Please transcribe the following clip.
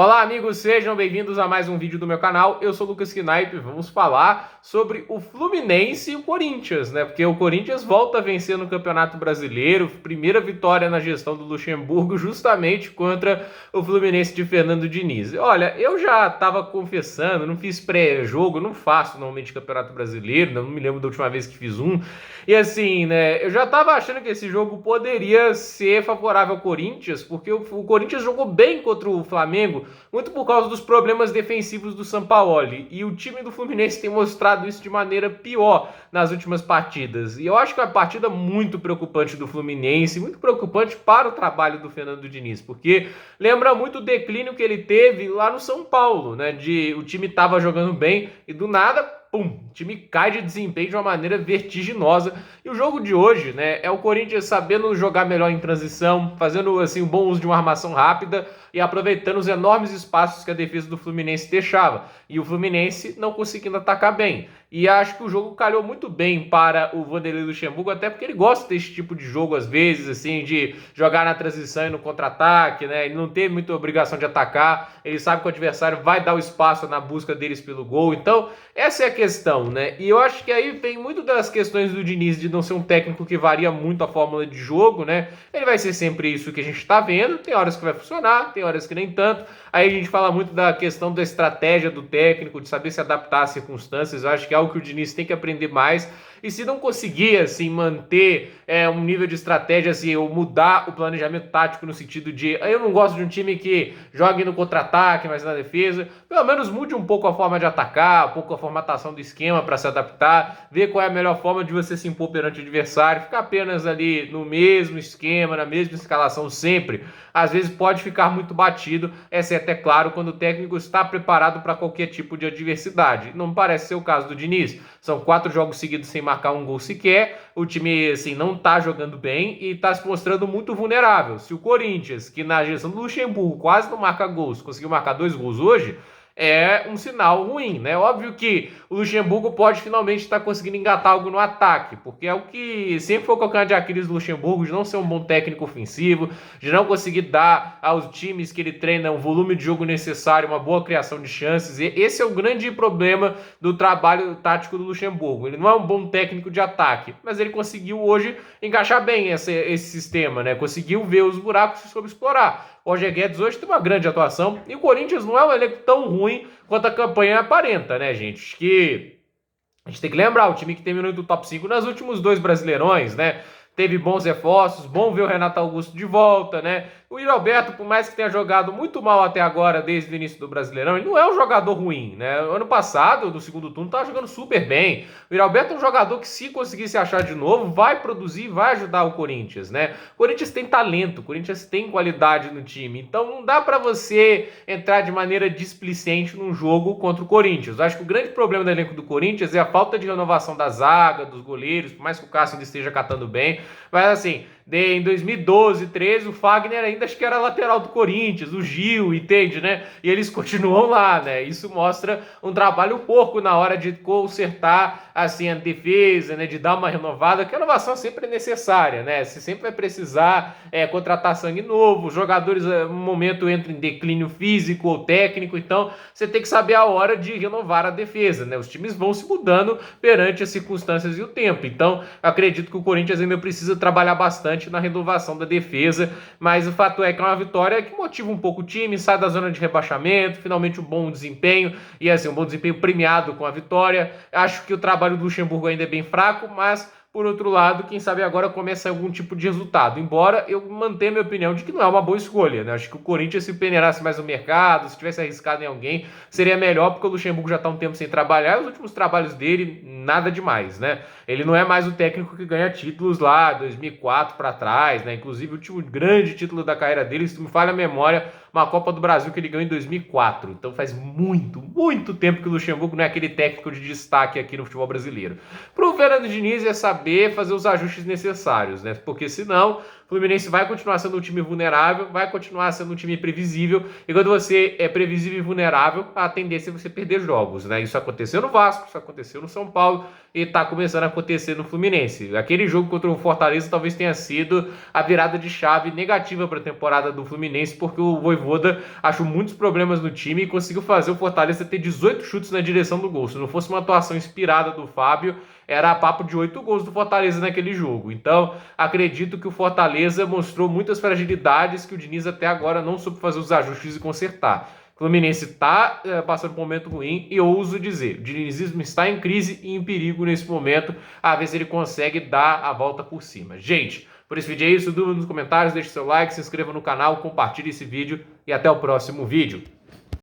Olá, amigos, sejam bem-vindos a mais um vídeo do meu canal. Eu sou o Lucas Knipe. Vamos falar sobre o Fluminense e o Corinthians, né? Porque o Corinthians volta a vencer no Campeonato Brasileiro, primeira vitória na gestão do Luxemburgo, justamente contra o Fluminense de Fernando Diniz. Olha, eu já estava confessando, não fiz pré-jogo, não faço normalmente Campeonato Brasileiro, não me lembro da última vez que fiz um. E assim, né, eu já estava achando que esse jogo poderia ser favorável ao Corinthians, porque o Corinthians jogou bem contra o Flamengo, muito por causa dos problemas defensivos do Sampaoli. E o time do Fluminense tem mostrado isso de maneira pior nas últimas partidas. E eu acho que é uma partida muito preocupante do Fluminense, muito preocupante para o trabalho do Fernando Diniz, porque lembra muito o declínio que ele teve lá no São Paulo, né? O time estava jogando bem e do nada, pum, o time cai de desempenho de uma maneira vertiginosa. E o jogo de hoje, né, é o Corinthians sabendo jogar melhor em transição, fazendo assim um bom uso de uma armação rápida e aproveitando os enormes espaços que a defesa do Fluminense deixava. E o Fluminense não conseguindo atacar bem. E acho que o jogo calhou muito bem para o Vanderlei Luxemburgo, até porque ele gosta desse tipo de jogo às vezes, assim, de jogar na transição e no contra-ataque, né? Ele não tem muita obrigação de atacar, ele sabe que o adversário vai dar o espaço na busca deles pelo gol. Então, essa é a questão, né? E eu acho que aí vem muito das questões do Diniz de não ser um técnico que varia muito a fórmula de jogo, né? Ele vai ser sempre isso que a gente tá vendo, tem horas que vai funcionar, tem horas que nem tanto. Aí a gente fala muito da questão da estratégia do técnico, de saber se adaptar às circunstâncias. Eu acho que é algo que o Diniz tem que aprender mais. E se não conseguir, assim, manter um nível de estratégia, assim, ou mudar o planejamento tático no sentido de eu não gosto de um time que jogue no contra-ataque, mas na defesa, pelo menos mude um pouco a forma de atacar, um pouco a formatação do esquema para se adaptar, ver qual é a melhor forma de você se impor perante o adversário, ficar apenas ali no mesmo esquema, na mesma escalação sempre, às vezes pode ficar muito batido, exceto, é claro, quando o técnico está preparado para qualquer tipo de adversidade. Não parece ser o caso do Diniz. São 4 jogos seguidos sem marcar um gol sequer, o time assim não tá jogando bem e tá se mostrando muito vulnerável. Se o Corinthians, que na gestão do Luxemburgo quase não marca gols, conseguiu marcar 2 gols hoje, é um sinal ruim, né? Óbvio que o Luxemburgo pode finalmente estar conseguindo engatar algo no ataque, porque é o que sempre foi o calcanhar de Aquiles do Luxemburgo, de não ser um bom técnico ofensivo, de não conseguir dar aos times que ele treina um volume de jogo necessário, uma boa criação de chances. E esse é o grande problema do trabalho tático do Luxemburgo. Ele não é um bom técnico de ataque, mas ele conseguiu hoje encaixar bem esse sistema, né? Conseguiu ver os buracos e soube explorar. O Roger Guedes hoje tem uma grande atuação e o Corinthians não é um elenco tão ruim quanto a campanha aparenta, né, gente? Acho que a gente tem que lembrar, o time que terminou do top 5 nos últimos 2 Brasileirões, né? Teve bons reforços, bom ver o Renato Augusto de volta, né? O Yuri Alberto, por mais que tenha jogado muito mal até agora, desde o início do Brasileirão, ele não é um jogador ruim, né? Ano passado, no segundo turno, estava jogando super bem. O Yuri Alberto é um jogador que, se conseguir se achar de novo, vai produzir, vai ajudar o Corinthians, né? O Corinthians tem talento, o Corinthians tem qualidade no time, então não dá para você entrar de maneira displicente num jogo contra o Corinthians. Eu acho que o grande problema do elenco do Corinthians é a falta de renovação da zaga, dos goleiros, por mais que o Cássio ainda esteja catando bem, mas assim, em 2012, 13, o Fagner ainda acho que era lateral do Corinthians, o Gil, entende, né? E eles continuam lá, né? Isso mostra um trabalho porco na hora de consertar, assim, a defesa, né? De dar uma renovada, que a renovação sempre é necessária, né? Você sempre vai precisar contratar sangue novo, os jogadores, no momento, entram em declínio físico ou técnico, então você tem que saber a hora de renovar a defesa, né? Os times vão se mudando perante as circunstâncias e o tempo, então acredito que o Corinthians ainda precisa trabalhar bastante na renovação da defesa, mas o fato é que é uma vitória que motiva um pouco o time, sai da zona de rebaixamento, finalmente um bom desempenho, e assim, um bom desempenho premiado com a vitória. Acho que o trabalho do Luxemburgo ainda é bem fraco, mas por outro lado, quem sabe agora começa algum tipo de resultado, embora eu mantenha minha opinião de que não é uma boa escolha, né? Acho que o Corinthians, se peneirasse mais no mercado, se tivesse arriscado em alguém, seria melhor, porque o Luxemburgo já está um tempo sem trabalhar, e os últimos trabalhos dele, nada demais, né? Ele não é mais o técnico que ganha títulos lá, 2004 para trás, né? Inclusive o último grande título da carreira dele, se me falha a memória, uma Copa do Brasil que ele ganhou em 2004. Então faz muito, muito tempo que o Luxemburgo não é aquele técnico de destaque aqui no futebol brasileiro. Para o Fernando Diniz é saber fazer os ajustes necessários, né? Porque senão O Fluminense vai continuar sendo um time vulnerável, vai continuar sendo um time previsível, e quando você é previsível e vulnerável, a tendência é você perder jogos, né? Isso aconteceu no Vasco, isso aconteceu no São Paulo e tá começando a acontecer no Fluminense. Aquele jogo contra o Fortaleza talvez tenha sido a virada de chave negativa para a temporada do Fluminense, porque o Vojvoda achou muitos problemas no time e conseguiu fazer o Fortaleza ter 18 chutes na direção do gol. Se não fosse uma atuação inspirada do Fábio, era papo de 8 gols do Fortaleza naquele jogo. Então, acredito que o Fortaleza mostrou muitas fragilidades que o Diniz até agora não soube fazer os ajustes e consertar. O Fluminense está passando por um momento ruim e eu ouso dizer, o dinizismo está em crise e em perigo nesse momento, a ver se ele consegue dar a volta por cima. Gente, por esse vídeo é isso, dúvida nos comentários, deixe seu like, se inscreva no canal, compartilhe esse vídeo e até o próximo vídeo.